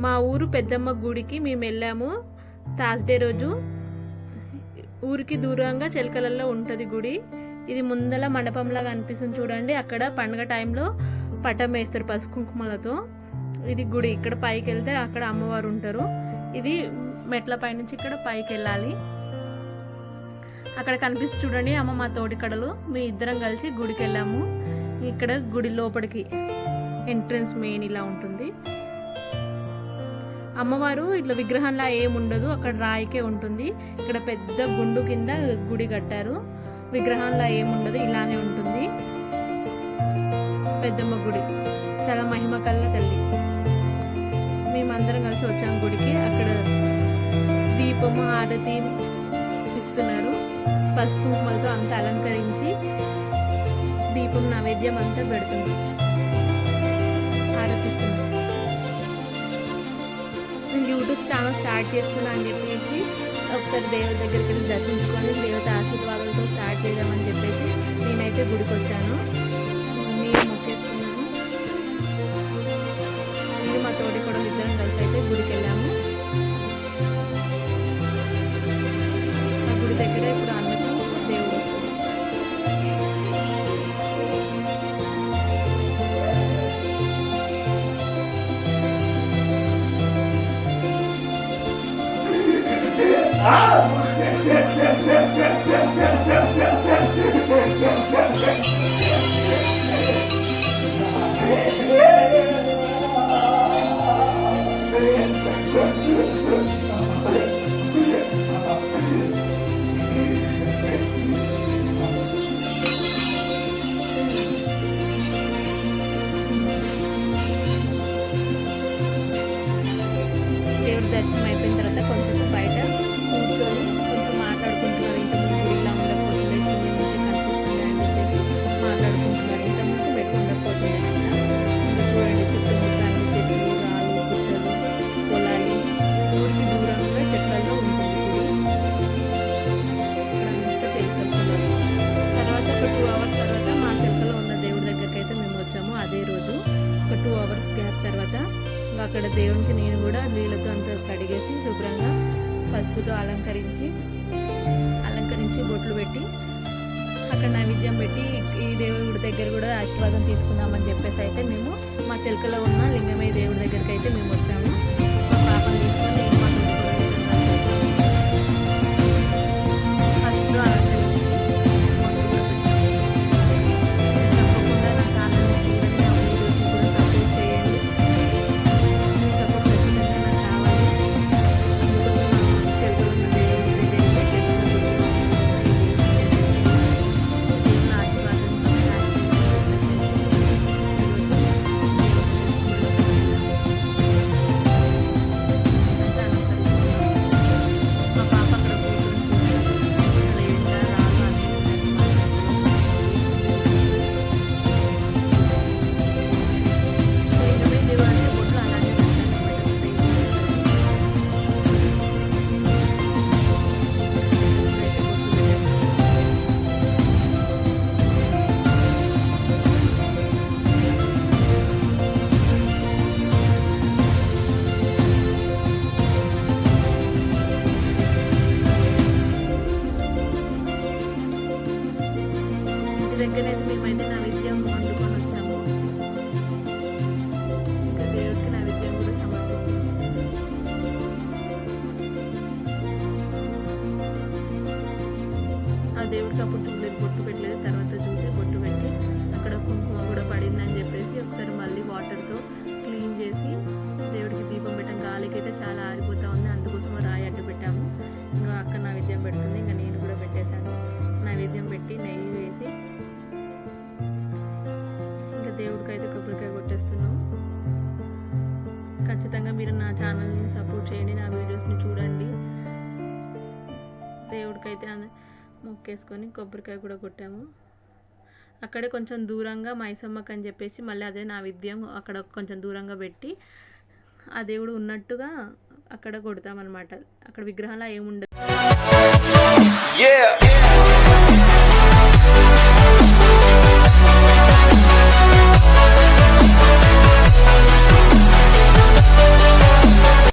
మా ఊరు పెద్దమ్మ గుడికి మేము వెళ్ళాము. థర్స్డే రోజు ఊరికి దూరంగా చిలకలలో ఉంటుంది గుడి. ఇది ముందల మండపంలాగా అనిపిస్తుంది చూడండి. అక్కడ పండుగ టైంలో పటం వేస్తారు పసుపు కుంకుమలతో. ఇది గుడి. ఇక్కడ పైకి వెళ్తే అక్కడ అమ్మవారు ఉంటారు. ఇది మెట్ల పైనుంచి ఇక్కడ పైకి వెళ్ళాలి. అక్కడ కనిపిస్తుంది చూడండి అమ్మ మా తోటికడలు. మీ ఇద్దరం కలిసి గుడికి వెళ్ళాము. ఇక్కడ గుడి లోపలికి ఎంట్రన్స్ మెయిన్ ఇలా ఉంటుంది. అమ్మవారు ఇట్లా విగ్రహంలా ఏముండదు, అక్కడ రాయికే ఉంటుంది. ఇక్కడ పెద్ద గుండు కింద గుడి కట్టారు. విగ్రహంలా ఏముండదు, ఇలానే ఉంటుంది. పెద్దమ్మ గుడి చాలా మహిమ కల్ల తల్లి. మేమందరం కలిసి వచ్చాము గుడికి. అక్కడ దీపము హారతి ఇస్తున్నారు. పసుపు కుంకుమలతో అంతా అలంకరించి దీపం నైవేద్యం అంతా పెడుతుంది, హారతిస్తుంది. నేను యూట్యూబ్ ఛానల్ స్టార్ట్ చేస్తున్నా అని చెప్పేసి ఒకసారి దేవుడి దగ్గరికి వెళ్ళి దర్శించుకొని దేవత ఆశీర్వాదాలతో స్టార్ట్ చేద్దామని చెప్పేసి నేనైతే గుడికి వచ్చాను. నేను మొక్కేస్తున్నాను. నేను మా తోటి కూడా ఇద్దరం కలిసి అయితే గుడికి వెళ్ళాము. ఆ గుడి దగ్గర ఇప్పుడు అన్నకు దేవుడు వస్తుంది. దేవుడి దర్శనం అయిపోయిన తర్వాత కొంచెం బయట కూర్చొని కొంచెం మాట్లాడుకుంటున్నారు. ఇంతకుముందు గుడి ఇలా ఉండకపోతుంది, కనిపిస్తుంది అని చెప్పేసి మాట్లాడుకుంటున్నారు. ఇంతకుముందు మెట్టు ఉండకపోతుంది కదా. చూడండి చుట్టుముట్టు అన్ని చెట్లు, రాళ్ళు, గుట్టలు, పొలాలు. ఊరికి దూరంగా చెట్లలో ఉంటుంది గుడి. ఇక్కడ చేసుకుంటున్నారు. తర్వాత ఒక 2 hours తర్వాత మా చెట్లలో ఉన్న దేవుడి దగ్గరికి అయితే మేము వచ్చాము. అదే రోజు ఒక 2 hours గ్యాప్ తర్వాత అక్కడ దేవునికి నేను కూడా నీళ్ళతో అంతా కడిగేసి శుభ్రంగా పసుపుతో అలంకరించి బొట్లు పెట్టి అక్కడ నైవేద్యం పెట్టి ఈ దేవుడి దగ్గర కూడా ఆశీర్వాదం తీసుకుందామని చెప్పేసి అయితే మేము మా చిలకలో ఉన్న లింగమయ్య దేవుడి దగ్గరికి అయితే మేము వచ్చాము. మా పాపను తీసుకొని నేను మా ఫస్ట్లో తప్పకుండా నా ఛానల్ చూడండి, నా వీడియోస్ని కూడా సపోర్ట్ చేయండి. దగ్గర మేమైతే నైవేద్యం వండుకొని వచ్చాము. ఇంకా దేవుడికి నైవేద్యం కూడా సమర్పిస్తాము. ఆ దేవుడికి అప్పుడు చూడలేదు, బొట్టు పెట్టలేదు. తర్వాత చూసి బొట్టు పెట్టి అక్కడ కుంకుమ కూడా పడిందని చెప్పేసి ఒకసారి మళ్ళీ వాటర్తో క్లీన్ చేసి దేవుడికి దీపం పెట్టాం. గాలికి అయితే చాలా ఆరిపోతూ ఉంది, అందుకోసం రాయి అడ్డు పెట్టాము. ఇంకా అక్కడ నైవేద్యం పెడుతుంది. ఇంకా నేను కూడా పెట్టేశాను. నైవేద్యం పెట్టి నెయ్యి వేసి దేవుడికి అయితే కొబ్బరికాయ కొట్టేస్తున్నాం. ఖచ్చితంగా మీరు నా ఛానల్ని సపోర్ట్ చేయండి, నా వీడియోస్ని చూడండి. దేవుడికి అయితే మొక్కేసుకొని కొబ్బరికాయ కూడా కొట్టాము. అక్కడే కొంచెం దూరంగా మైసమ్మకి అని చెప్పేసి మళ్ళీ అదే నైవేద్యం అక్కడ కొంచెం దూరంగా పెట్టి ఆ దేవుడు ఉన్నట్టుగా అక్కడ కొడతామన్నమాట. అక్కడ విగ్రహాలు ఏముండదు.